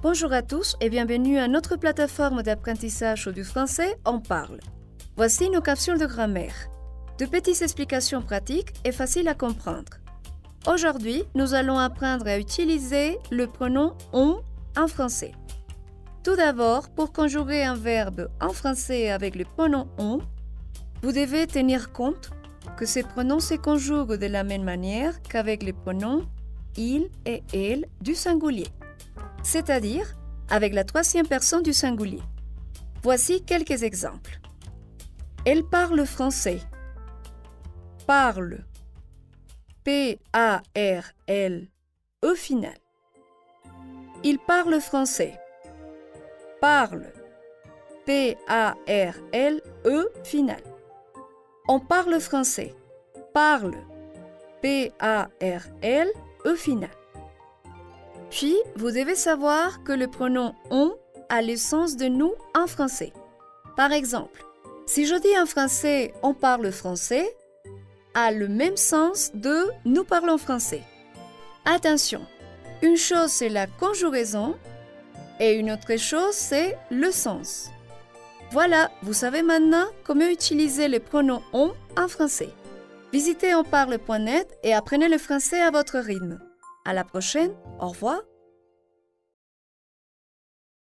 Bonjour à tous et bienvenue à notre plateforme d'apprentissage du français On parle. Voici nos capsules de grammaire. De petites explications pratiques et faciles à comprendre. Aujourd'hui, nous allons apprendre à utiliser le pronom on en français. Tout d'abord, pour conjuguer un verbe en français avec le pronom on, vous devez tenir compte que ces pronoms se conjuguent de la même manière qu'avec les pronoms il et elle du singulier, c'est-à-dire avec la troisième personne du singulier. Voici quelques exemples. Elle parle français. Parle. P-A-R-L-E final. Il parle français. Parle. P-A-R-L-E final. On parle français. Parle. P-A-R-L-E final. Puis, vous devez savoir que le pronom on a le sens de nous en français. Par exemple, si je dis en français on parle français, a le même sens de nous parlons français. Attention, une chose c'est la conjugaison et une autre chose c'est le sens. Voilà, vous savez maintenant comment utiliser le pronom on en français. Visitez onparle.net et apprenez le français à votre rythme. À la prochaine, au revoir.